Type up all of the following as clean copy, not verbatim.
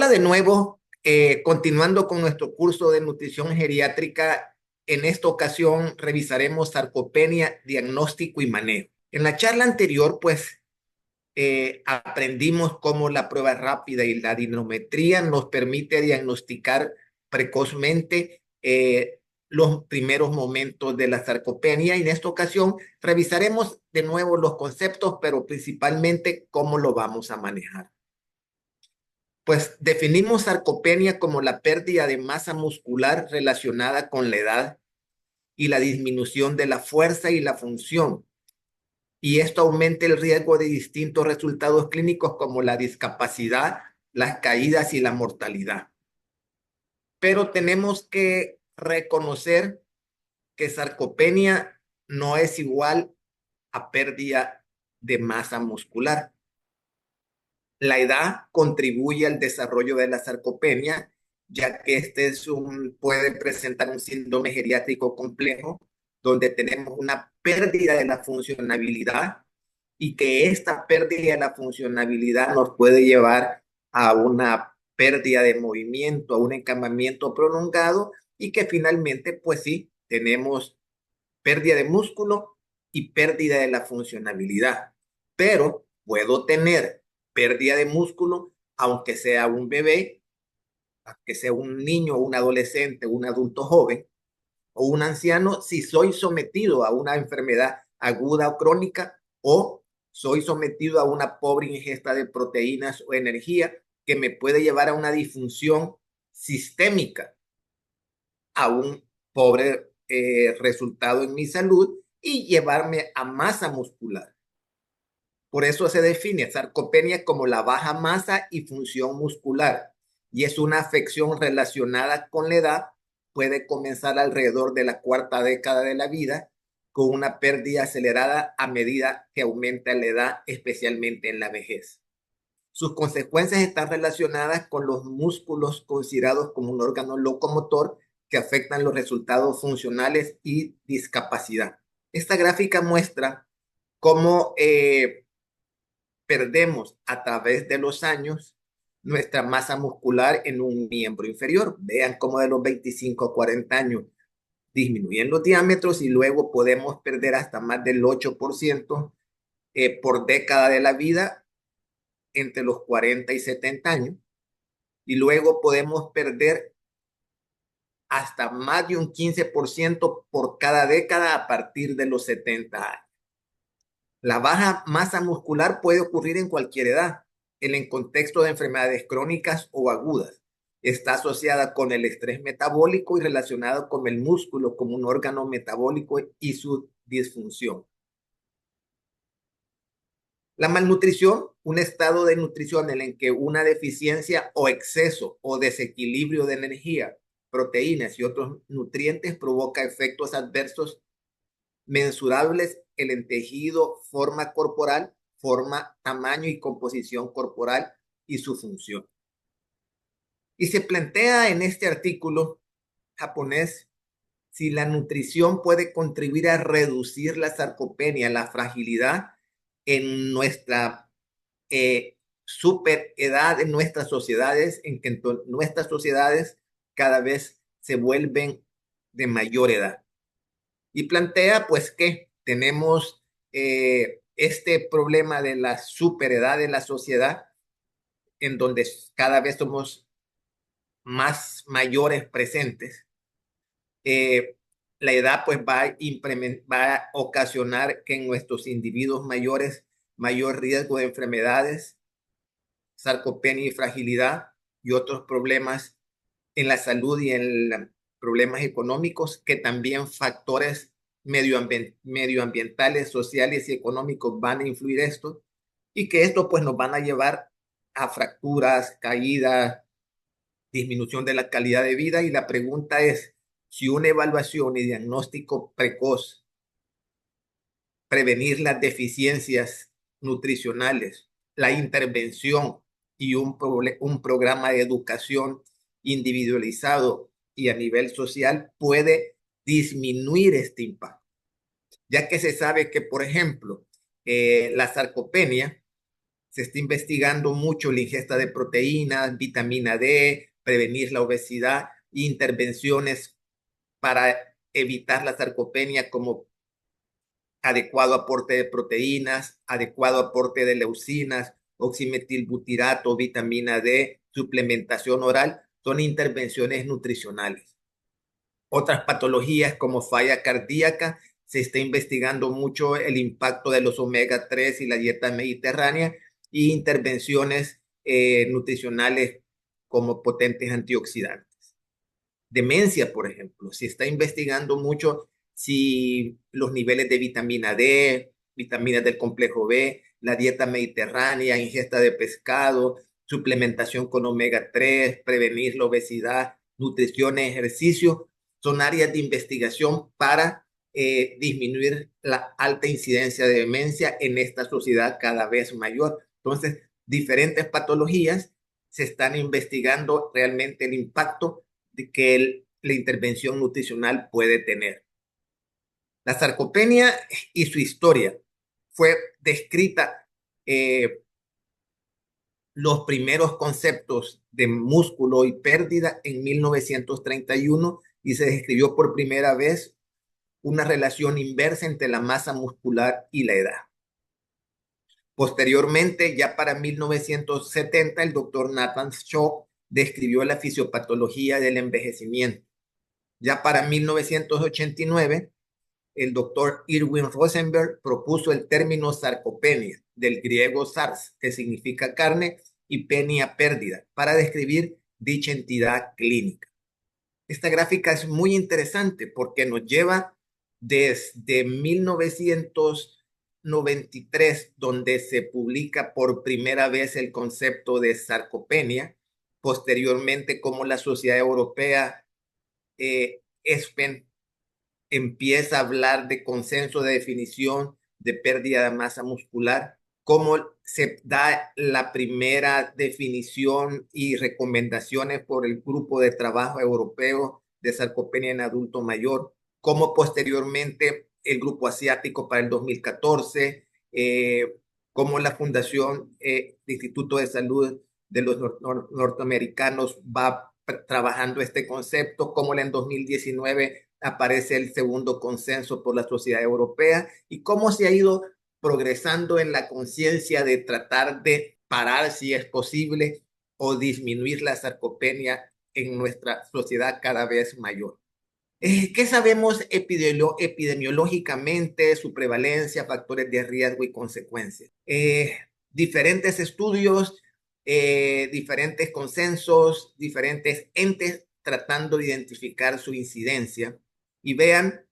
Hola de nuevo, continuando con nuestro curso de nutrición geriátrica. En esta ocasión revisaremos sarcopenia, diagnóstico y manejo. En la charla anterior, pues, aprendimos cómo la prueba rápida y la dinometría nos permite diagnosticar precozmente los primeros momentos de la sarcopenia, y en esta ocasión revisaremos de nuevo los conceptos, pero principalmente cómo lo vamos a manejar. Pues definimos sarcopenia como la pérdida de masa muscular relacionada con la edad y la disminución de la fuerza y la función. Y esto aumenta el riesgo de distintos resultados clínicos como la discapacidad, las caídas y la mortalidad. Pero tenemos que reconocer que sarcopenia no es igual a pérdida de masa muscular. La edad contribuye al desarrollo de la sarcopenia, ya que puede presentar un síndrome geriátrico complejo, donde tenemos una pérdida de la funcionabilidad y que esta pérdida de la funcionabilidad nos puede llevar a una pérdida de movimiento, a un encamamiento prolongado y que finalmente, pues sí, tenemos pérdida de músculo y pérdida de la funcionabilidad. Pero puedo tener pérdida de músculo aunque sea un bebé, aunque sea un niño, un adolescente, un adulto joven o un anciano, si soy sometido a una enfermedad aguda o crónica, o soy sometido a una pobre ingesta de proteínas o energía que me puede llevar a una disfunción sistémica, a un pobre resultado en mi salud y llevarme a masa muscular. Por eso se define sarcopenia como la baja masa y función muscular, y es una afección relacionada con la edad. Puede comenzar alrededor de la cuarta década de la vida, con una pérdida acelerada a medida que aumenta la edad, especialmente en la vejez. Sus consecuencias están relacionadas con los músculos considerados como un órgano locomotor que afectan los resultados funcionales y discapacidad. Esta gráfica muestra cómo perdemos a través de los años nuestra masa muscular en un miembro inferior. Vean cómo de los 25 a 40 años disminuyen los diámetros y luego podemos perder hasta más del 8% por década de la vida entre los 40 y 70 años. Y luego podemos perder hasta más de un 15% por cada década a partir de los 70 años. La baja masa muscular puede ocurrir en cualquier edad, en el contexto de enfermedades crónicas o agudas. Está asociada con el estrés metabólico y relacionada con el músculo como un órgano metabólico y su disfunción. La malnutrición, un estado de nutrición en el que una deficiencia o exceso o desequilibrio de energía, proteínas y otros nutrientes provoca efectos adversos mensurables en el tejido, forma corporal, forma, tamaño y composición corporal y su función. Y se plantea en este artículo japonés si la nutrición puede contribuir a reducir la sarcopenia, la fragilidad en nuestra super edad, en nuestras sociedades, en que nuestras sociedades cada vez se vuelven de mayor edad. Y plantea pues que tenemos este problema de la superedad de la sociedad, en donde cada vez somos más mayores presentes. eh, la edad pues va a ocasionar que en nuestros individuos mayores mayor riesgo de enfermedades, sarcopenia y fragilidad y otros problemas en la salud y en problemas económicos, que también factores medioambientales, sociales y económicos van a influir esto, y que esto pues nos van a llevar a fracturas, caídas, disminución de la calidad de vida. Y la pregunta es si una evaluación y diagnóstico precoz, prevenir las deficiencias nutricionales, la intervención y un programa de educación individualizado y a nivel social puede disminuir este impacto, ya que se sabe que, por ejemplo, la sarcopenia Se está investigando mucho la ingesta de proteínas, vitamina D, prevenir la obesidad e intervenciones para evitar la sarcopenia como adecuado aporte de proteínas, adecuado aporte de leucinas, oximetilbutirato, vitamina D, suplementación oral, son intervenciones nutricionales. Otras patologías como falla cardíaca, se está investigando mucho el impacto de los omega 3 y la dieta mediterránea y intervenciones nutricionales como potentes antioxidantes. Demencia, por ejemplo, se está investigando mucho si los niveles de vitamina D, vitaminas del complejo B, la dieta mediterránea, ingesta de pescado, suplementación con omega 3, prevenir la obesidad, nutrición, ejercicio, son áreas de investigación para disminuir la alta incidencia de demencia en esta sociedad cada vez mayor. Entonces, diferentes patologías se están investigando realmente el impacto de que la intervención nutricional puede tener. La sarcopenia y su historia fue descrita, los primeros conceptos de músculo y pérdida en 1931 y se describió por primera vez una relación inversa entre la masa muscular y la edad. Posteriormente, ya para 1970, el doctor Nathan Shaw describió la fisiopatología del envejecimiento. Ya para 1989, el doctor Irwin Rosenberg propuso el término sarcopenia, del griego sars, que significa carne, y penia pérdida, para describir dicha entidad clínica. Esta gráfica es muy interesante porque nos lleva desde 1993, donde se publica por primera vez el concepto de sarcopenia, posteriormente como la Sociedad Europea ESPEN empieza a hablar de consenso de definición de pérdida de masa muscular, cómo se da la primera definición y recomendaciones por el Grupo de Trabajo Europeo de Sarcopenia en Adulto Mayor, cómo posteriormente el Grupo Asiático para el 2014, cómo la Fundación de Instituto de Salud de los norteamericanos va trabajando este concepto, cómo en 2019 aparece el segundo consenso por la Sociedad Europea y cómo se ha ido progresando en la conciencia de tratar de parar si es posible o disminuir la sarcopenia en nuestra sociedad cada vez mayor. ¿Qué sabemos epidemiológicamente, su prevalencia, factores de riesgo y consecuencias? Diferentes estudios, diferentes consensos, diferentes entes tratando de identificar su incidencia. Y vean,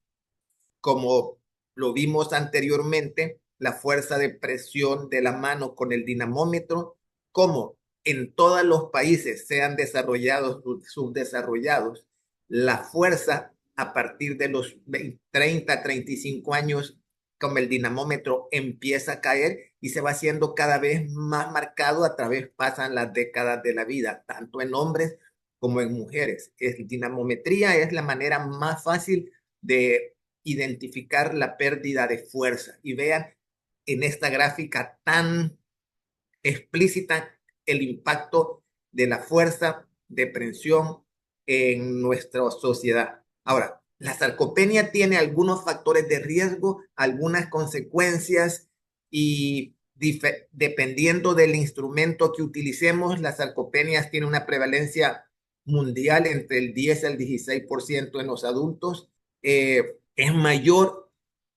como lo vimos anteriormente, la fuerza de presión de la mano con el dinamómetro, como en todos los países, sean desarrollados o subdesarrollados, la fuerza a partir de los 30, 35 años, como el dinamómetro empieza a caer y se va haciendo cada vez más marcado a través, pasan las décadas de la vida, tanto en hombres como en mujeres. Dinamometría es la manera más fácil de identificar la pérdida de fuerza. Y vean en esta gráfica tan explícita el impacto de la fuerza de presión en nuestra sociedad. Ahora, la sarcopenia tiene algunos factores de riesgo, algunas consecuencias y dependiendo del instrumento que utilicemos, las sarcopenias tienen una prevalencia mundial entre el 10 al 16% en los adultos. Es mayor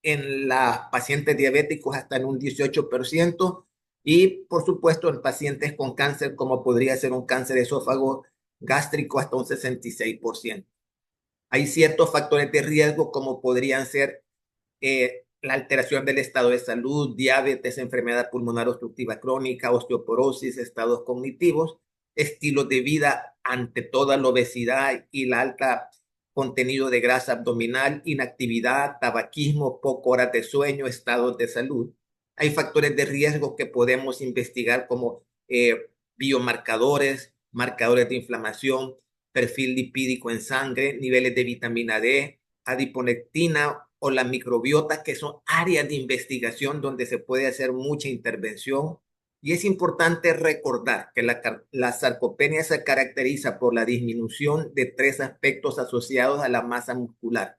en los pacientes diabéticos hasta en un 18% y por supuesto en pacientes con cáncer como podría ser un cáncer de esófago gástrico hasta un 66%. Hay ciertos factores de riesgo como podrían ser la alteración del estado de salud, diabetes, enfermedad pulmonar obstructiva crónica, osteoporosis, estados cognitivos, estilos de vida ante toda la obesidad y la alta contenido de grasa abdominal, inactividad, tabaquismo, poco horas de sueño, estados de salud. Hay factores de riesgo que podemos investigar como biomarcadores, marcadores de inflamación, perfil lipídico en sangre, niveles de vitamina D, adiponectina o la microbiota, que son áreas de investigación donde se puede hacer mucha intervención. Y es importante recordar que la sarcopenia se caracteriza por la disminución de tres aspectos asociados a la masa muscular: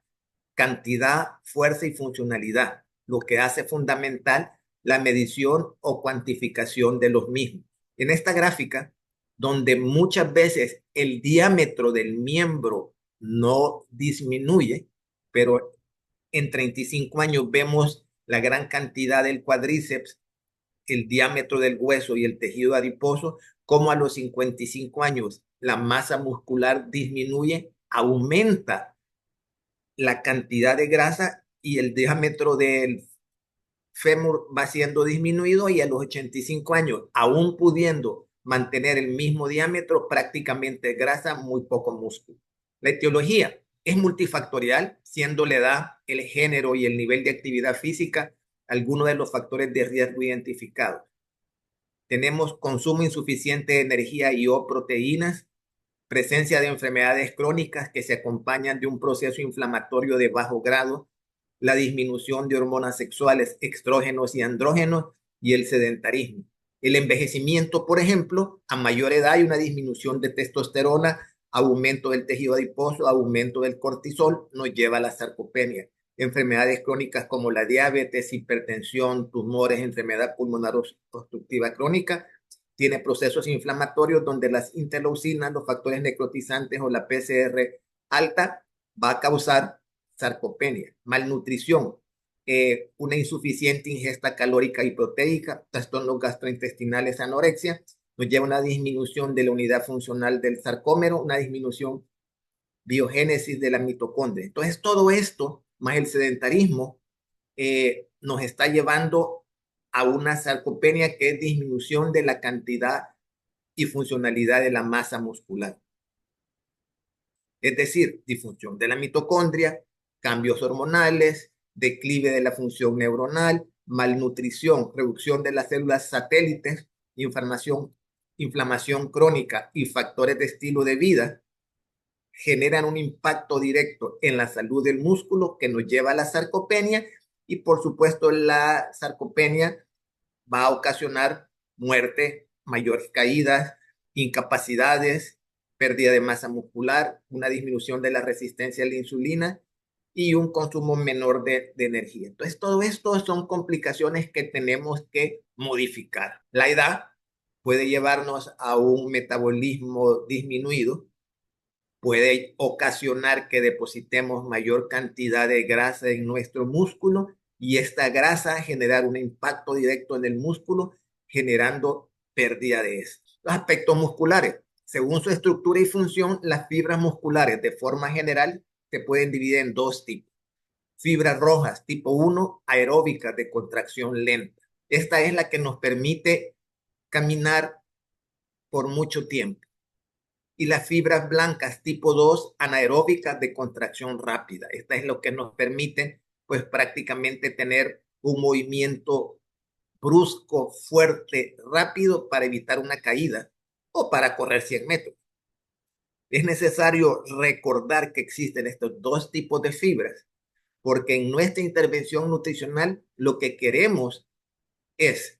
cantidad, fuerza y funcionalidad, lo que hace fundamental la medición o cuantificación de los mismos. En esta gráfica, donde muchas veces el diámetro del miembro no disminuye, pero en 35 años vemos la gran cantidad del cuádriceps, el diámetro del hueso y el tejido adiposo, como a los 55 años la masa muscular disminuye, aumenta la cantidad de grasa y el diámetro del fémur va siendo disminuido, y a los 85 años, aún pudiendo mantener el mismo diámetro, prácticamente grasa, muy poco músculo. La etiología es multifactorial, siendo la edad, el género y el nivel de actividad física algunos de los factores de riesgo identificados. Tenemos consumo insuficiente de energía y o proteínas, presencia de enfermedades crónicas que se acompañan de un proceso inflamatorio de bajo grado, la disminución de hormonas sexuales, estrógenos y andrógenos, y el sedentarismo. El envejecimiento, por ejemplo, a mayor edad hay una disminución de testosterona, aumento del tejido adiposo, aumento del cortisol, nos lleva a la sarcopenia. Enfermedades crónicas como la diabetes, hipertensión, tumores, enfermedad pulmonar obstructiva crónica, tiene procesos inflamatorios donde las interleucinas, los factores necrotizantes o la PCR alta va a causar sarcopenia. Malnutrición, una insuficiente ingesta calórica y proteica, trastornos gastrointestinales, anorexia, nos lleva a una disminución de la unidad funcional del sarcómero, una disminución biogénesis de la mitocondria. Entonces, todo esto, más el sedentarismo, nos está llevando a una sarcopenia, que es disminución de la cantidad y funcionalidad de la masa muscular. Es decir, disfunción de la mitocondria, cambios hormonales, declive de la función neuronal, malnutrición, reducción de las células satélites, inflamación crónica y factores de estilo de vida generan un impacto directo en la salud del músculo, que nos lleva a la sarcopenia, y por supuesto la sarcopenia va a ocasionar muerte, mayores caídas, incapacidades, pérdida de masa muscular, una disminución de la resistencia a la insulina y un consumo menor de energía. Entonces, todo esto son complicaciones que tenemos que modificar. La edad puede llevarnos a un metabolismo disminuido, puede ocasionar que depositemos mayor cantidad de grasa en nuestro músculo, y esta grasa generar un impacto directo en el músculo, generando pérdida de esto. Los aspectos musculares, según su estructura y función, las fibras musculares de forma general se pueden dividir en dos tipos. Fibras rojas tipo 1, aeróbicas de contracción lenta. Esta es la que nos permite caminar por mucho tiempo. Y las fibras blancas tipo 2, anaeróbicas de contracción rápida. Esta es lo que nos permite, pues, prácticamente tener un movimiento brusco, fuerte, rápido, para evitar una caída o para correr 100 metros. Es necesario recordar que existen estos dos tipos de fibras, porque en nuestra intervención nutricional lo que queremos es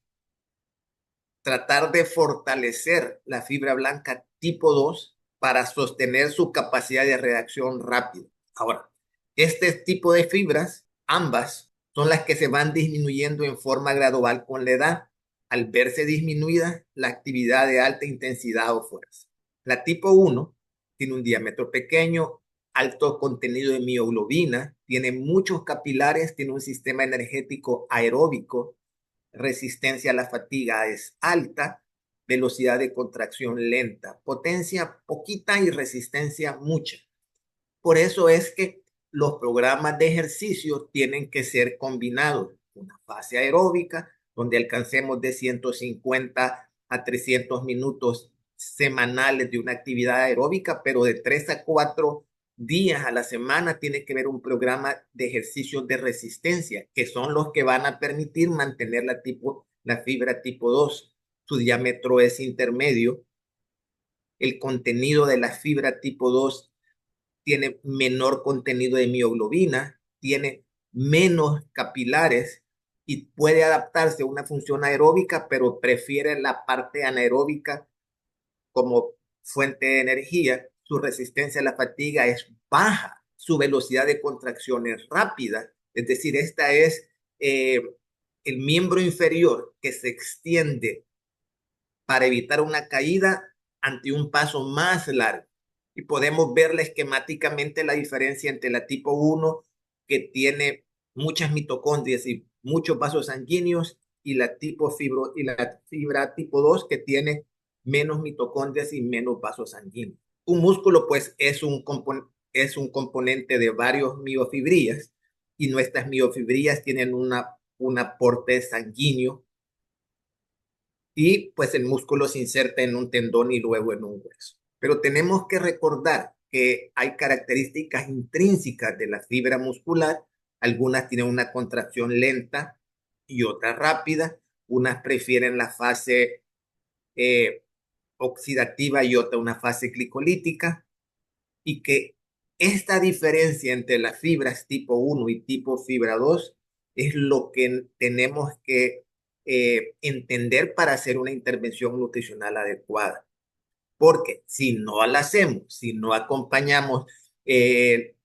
tratar de fortalecer la fibra blanca tipo 2 para sostener su capacidad de reacción rápida. Ahora, este tipo de fibras, ambas, son las que se van disminuyendo en forma gradual con la edad, al verse disminuida la actividad de alta intensidad o fuerza. La tipo 1 tiene un diámetro pequeño, alto contenido de mioglobina, tiene muchos capilares, tiene un sistema energético aeróbico, resistencia a la fatiga es alta, velocidad de contracción lenta, potencia poquita y resistencia mucha. Por eso es que los programas de ejercicio tienen que ser combinados. Una fase aeróbica, donde alcancemos de 150 a 300 minutos semanales de una actividad aeróbica, pero de 3 a 4 días a la semana tiene que ver un programa de ejercicios de resistencia, que son los que van a permitir mantener la fibra tipo 2. Su diámetro es intermedio. El contenido de la fibra tipo 2 tiene menor contenido de mioglobina, tiene menos capilares, y puede adaptarse a una función aeróbica, pero prefiere la parte anaeróbica como fuente de energía, su resistencia a la fatiga es baja, su velocidad de contracción es rápida, es decir, esta es el miembro inferior que se extiende para evitar una caída ante un paso más largo. Y podemos verle esquemáticamente la diferencia entre la tipo 1, que tiene muchas mitocondrias y muchos vasos sanguíneos, y la fibra tipo 2, que tiene menos mitocondrias y menos vasos sanguíneos. Un músculo, pues, es un componente de varios miofibrillas, y nuestras miofibrillas tienen un aporte sanguíneo, y pues el músculo se inserta en un tendón y luego en un hueso. Pero tenemos que recordar que hay características intrínsecas de la fibra muscular. Algunas tienen una contracción lenta y otras rápida. Unas prefieren la fase eh, oxidativa y otra una fase glicolítica. Y que esta diferencia entre las fibras tipo 1 y tipo fibra 2 es lo que tenemos que entender para hacer una intervención nutricional adecuada. Porque si no la hacemos, si no acompañamos eh,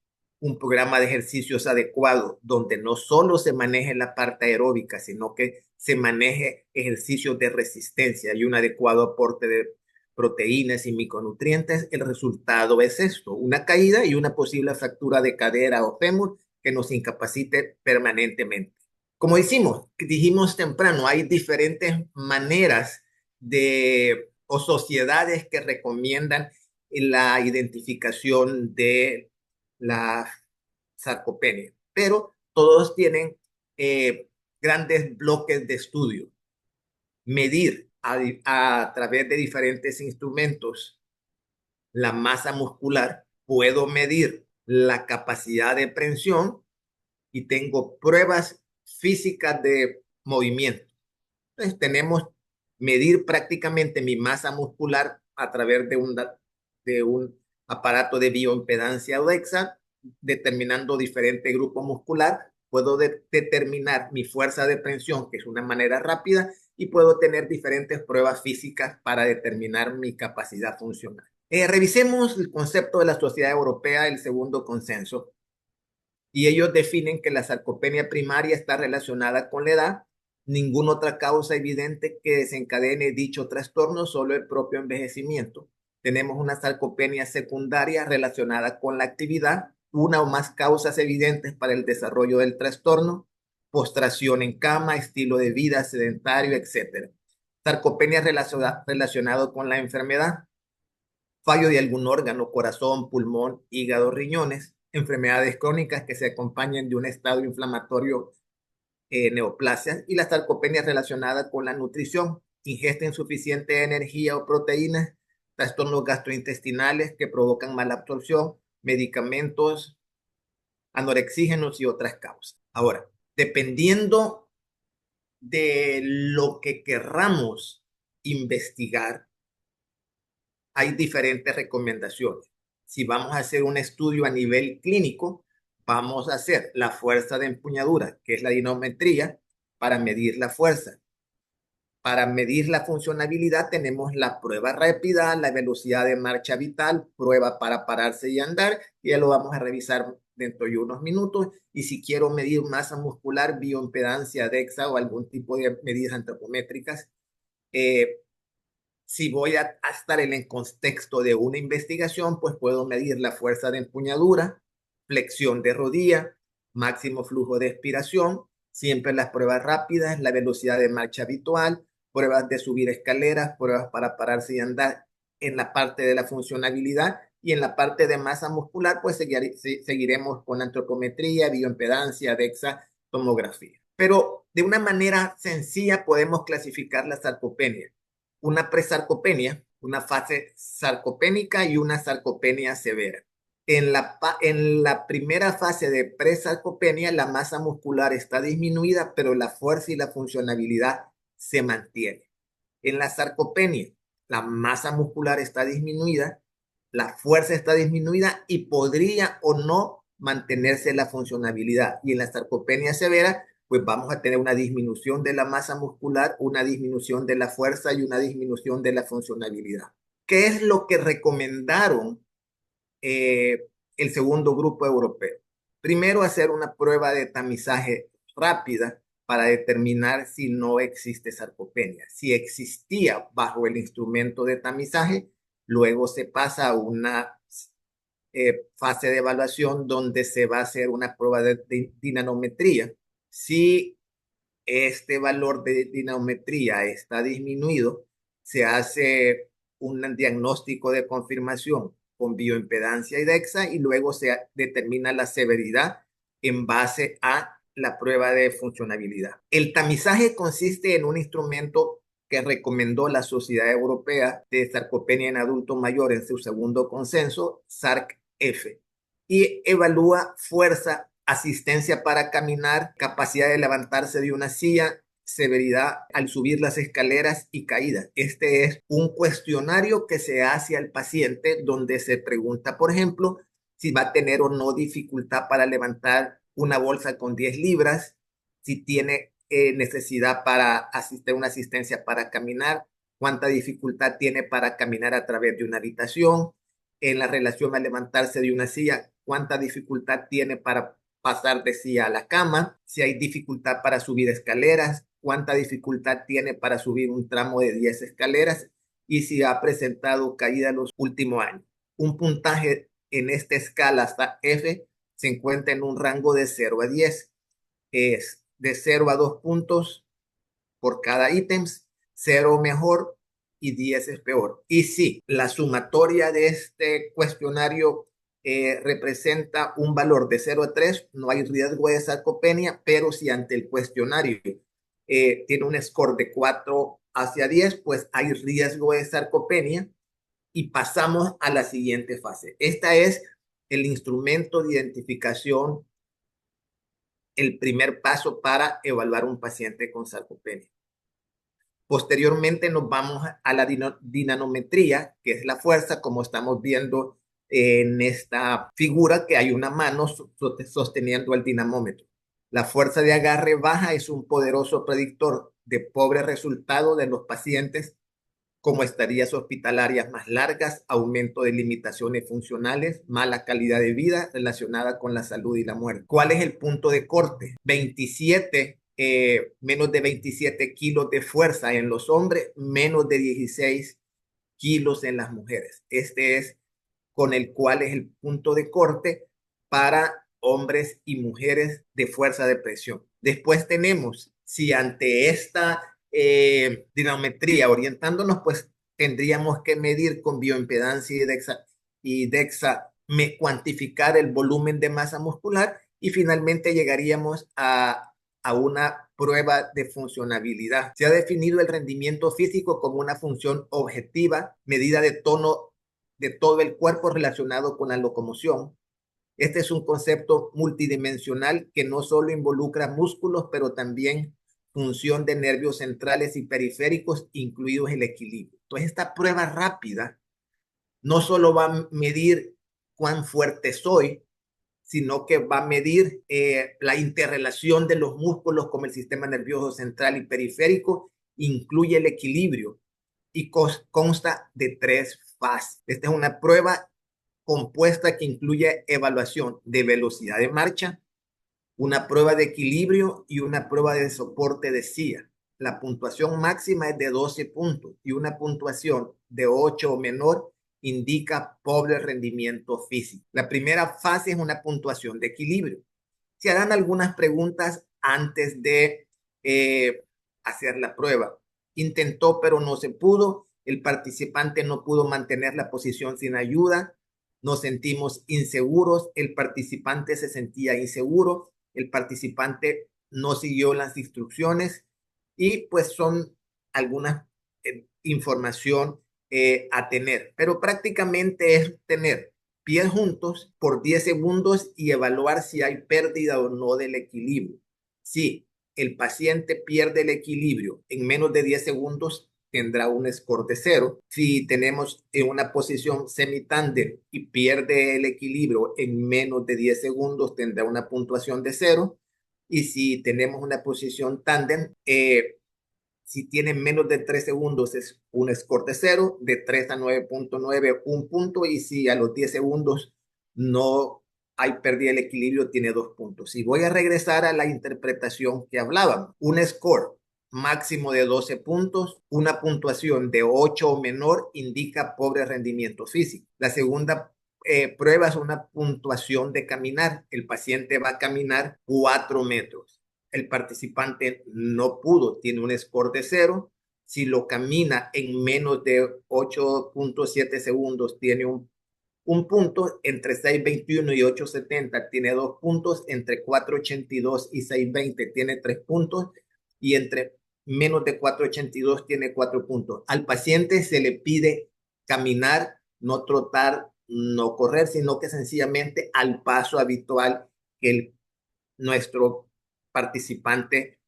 un programa de ejercicios adecuado donde no solo se maneje la parte aeróbica, sino que se maneje ejercicios de resistencia y un adecuado aporte de proteínas y micronutrientes, el resultado es esto, una caída y una posible fractura de cadera o fémur que nos incapacite permanentemente. Como dijimos temprano, hay diferentes maneras o sociedades que recomiendan la identificación de la sarcopenia, pero todos tienen eh, grandes bloques de estudio. Medir a través de diferentes instrumentos la masa muscular, puedo medir la capacidad de prensión y tengo pruebas físicas de movimiento. Entonces tenemos medir prácticamente mi masa muscular a través de un aparato de bioimpedancia DEXA, determinando diferente grupo muscular. Puedo determinar mi fuerza de prensión, que es una manera rápida, y puedo tener diferentes pruebas físicas para determinar mi capacidad funcional. Revisemos el concepto de la Sociedad Europea, el segundo consenso, y ellos definen que la sarcopenia primaria está relacionada con la edad, ninguna otra causa evidente que desencadene dicho trastorno, solo el propio envejecimiento. Tenemos una sarcopenia secundaria relacionada con la actividad, una o más causas evidentes para el desarrollo del trastorno, postración en cama, estilo de vida sedentario, etc. Sarcopenia relacionado con la enfermedad, fallo de algún órgano, corazón, pulmón, hígado, riñones, enfermedades crónicas que se acompañan de un estado inflamatorio, neoplasias, y la sarcopenia relacionada con la nutrición, ingesta insuficiente de energía o proteínas, trastornos gastrointestinales que provocan mala absorción, medicamentos, anorexígenos y otras causas. Ahora, dependiendo de lo que querramos investigar, hay diferentes recomendaciones. Si vamos a hacer un estudio a nivel clínico, vamos a hacer la fuerza de empuñadura, que es la dinamometría, para medir la fuerza. Para medir la funcionabilidad tenemos la prueba rápida, la velocidad de marcha vital, prueba para pararse y andar, y ya lo vamos a revisar dentro de unos minutos. Y si quiero medir masa muscular, bioimpedancia, DEXA o algún tipo de medidas antropométricas, si voy a estar en el contexto de una investigación, pues puedo medir la fuerza de empuñadura, flexión de rodilla, máximo flujo de expiración, siempre las pruebas rápidas, la velocidad de marcha habitual, pruebas de subir escaleras, pruebas para pararse y andar en la parte de la funcionabilidad, y en la parte de masa muscular, pues seguiremos con antropometría, bioimpedancia, DEXA, tomografía. Pero de una manera sencilla podemos clasificar la sarcopenia: una presarcopenia, una fase sarcopénica y una sarcopenia severa. En la primera fase de presarcopenia, la masa muscular está disminuida, pero la fuerza y la funcionabilidad se mantiene. En la sarcopenia, la masa muscular está disminuida, la fuerza está disminuida y podría o no mantenerse la funcionabilidad. Y en la sarcopenia severa, pues vamos a tener una disminución de la masa muscular, una disminución de la fuerza y una disminución de la funcionalidad. ¿Qué es lo que recomendaron eh, el segundo grupo europeo? Primero, hacer una prueba de tamizaje rápida para determinar si no existe sarcopenia. Si existía bajo el instrumento de tamizaje, luego se pasa a una fase de evaluación donde se va a hacer una prueba de dinanometría. Si este valor de dinamometría está disminuido, se hace un diagnóstico de confirmación con bioimpedancia y DEXA y luego se determina la severidad en base a la prueba de funcionabilidad. El tamizaje consiste en un instrumento que recomendó la Sociedad Europea de Sarcopenia en Adultos Mayores en su segundo consenso, SARC-F, y evalúa fuerza, asistencia para caminar, capacidad de levantarse de una silla, severidad al subir las escaleras y caídas. Este es un cuestionario que se hace al paciente donde se pregunta, por ejemplo, si va a tener o no dificultad para levantar una bolsa con 10 libras, si tiene necesidad para asistir una asistencia para caminar, cuánta dificultad tiene para caminar a través de una habitación, en la relación a levantarse de una silla, cuánta dificultad tiene para pasar de silla a la cama, si hay dificultad para subir escaleras, cuánta dificultad tiene para subir un tramo de 10 escaleras y si ha presentado caída los últimos años. Un puntaje en esta escala hasta F se encuentra en un rango de 0 a 10. Es de 0 a 2 puntos por cada ítem, 0 mejor y 10 es peor. Y sí, la sumatoria de este cuestionario representa un valor de 0 a 3, no hay riesgo de sarcopenia, pero si ante el cuestionario tiene un score de 4 hacia 10, pues hay riesgo de sarcopenia y pasamos a la siguiente fase. Esta es el instrumento de identificación, el primer paso para evaluar un paciente con sarcopenia. Posteriormente nos vamos a la dinanometría, que es la fuerza, como estamos viendo en esta figura, que hay una mano sosteniendo el dinamómetro. La fuerza de agarre baja es un poderoso predictor de pobre resultado de los pacientes, como estadías hospitalarias más largas, aumento de limitaciones funcionales, mala calidad de vida relacionada con la salud y la muerte. ¿Cuál es el punto de corte? 27, menos de 27 kilos de fuerza en los hombres, menos de 16 kilos en las mujeres. Este es con el cual es el punto de corte para hombres y mujeres de fuerza de presión. Después tenemos, si ante esta dinamometría orientándonos, pues tendríamos que medir con bioimpedancia y DEXA cuantificar el volumen de masa muscular y finalmente llegaríamos a una prueba de funcionabilidad. Se ha definido el rendimiento físico como una función objetiva, medida de tono de todo el cuerpo relacionado con la locomoción. Este es un concepto multidimensional que no solo involucra músculos, pero también función de nervios centrales y periféricos, incluidos el equilibrio. Entonces, esta prueba rápida no solo va a medir cuán fuerte soy, sino que va a medir la interrelación de los músculos como el sistema nervioso central y periférico, incluye el equilibrio y consta de 3 fases. Esta es una prueba compuesta que incluye evaluación de velocidad de marcha, una prueba de equilibrio y una prueba de soporte de silla. La puntuación máxima es de 12 puntos y una puntuación de 8 o menor indica pobre rendimiento físico. La primera fase es una puntuación de equilibrio. Se harán algunas preguntas antes de hacer la prueba. Intentó, pero no se pudo. El participante no pudo mantener la posición sin ayuda. Nos sentimos inseguros. El participante se sentía inseguro. El participante no siguió las instrucciones y pues son algunas información a tener. Pero prácticamente es tener pies juntos por 10 segundos y evaluar si hay pérdida o no del equilibrio. Si el paciente pierde el equilibrio en menos de 10 segundos, tendrá un score de 0. Si tenemos en una posición semitándem y pierde el equilibrio en menos de 10 segundos, tendrá una puntuación de 0. Y si tenemos una posición tándem, si tiene menos de 3 segundos es un score de 0, de 3 a 9.9 un punto, y si a los 10 segundos no hay pérdida del equilibrio, tiene 2 puntos. Y voy a regresar a la interpretación que hablábamos. Un score máximo de 12 puntos, una puntuación de 8 o menor indica pobre rendimiento físico. La segunda prueba es una puntuación de caminar. El paciente va a caminar 4 metros. El participante no pudo, tiene un score de 0. Si lo camina en menos de 8.7 segundos, tiene un punto. Entre 6.21 y 8.70 tiene 2 puntos. Entre 4.82 y 6.20 tiene 3 puntos. Y entre menos de 4.82 tiene 4 puntos. Al paciente se le pide caminar, no trotar, no correr, sino que sencillamente al paso habitual que nuestro participante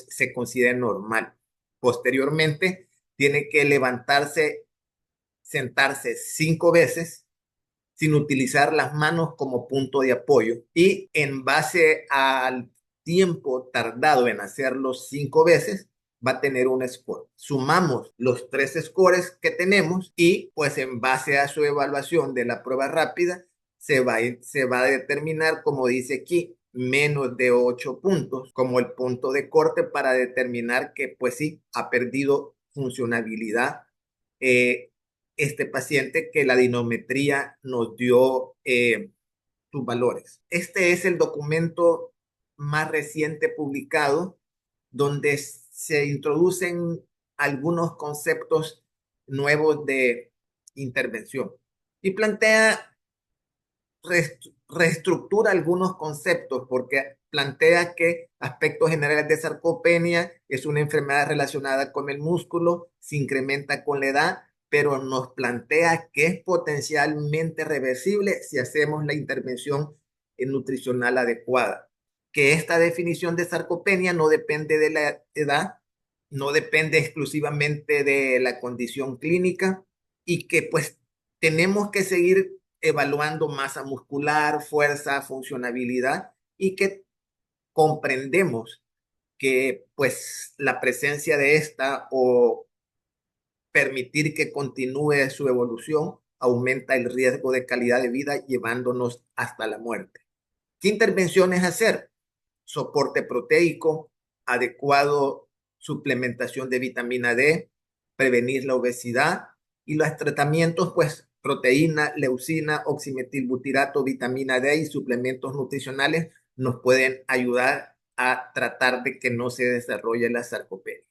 se considera normal. Posteriormente, tiene que levantarse, sentarse 5 veces sin utilizar las manos como punto de apoyo, y en base al tiempo tardado en hacerlo 5 veces, va a tener un score. Sumamos los 3 scores que tenemos y pues en base a su evaluación de la prueba rápida se va a determinar, como dice aquí, menos de 8 puntos como el punto de corte para determinar que pues sí, ha perdido funcionabilidad este paciente, que la dinometría nos dio sus valores. Este es el documento más reciente publicado, donde se introducen algunos conceptos nuevos de intervención y plantea, reestructura algunos conceptos, porque plantea que aspectos generales de sarcopenia es una enfermedad relacionada con el músculo, se incrementa con la edad, pero nos plantea que es potencialmente reversible si hacemos la intervención nutricional adecuada. Que esta definición de sarcopenia no depende de la edad, no depende exclusivamente de la condición clínica, y que pues tenemos que seguir evaluando masa muscular, fuerza, funcionabilidad, y que comprendemos que pues la presencia de esta o permitir que continúe su evolución aumenta el riesgo de calidad de vida, llevándonos hasta la muerte. ¿Qué intervenciones hacer? Soporte proteico, adecuado suplementación de vitamina D, prevenir la obesidad, y los tratamientos, pues proteína, leucina, oximetilbutirato, vitamina D y suplementos nutricionales nos pueden ayudar a tratar de que no se desarrolle la sarcopenia.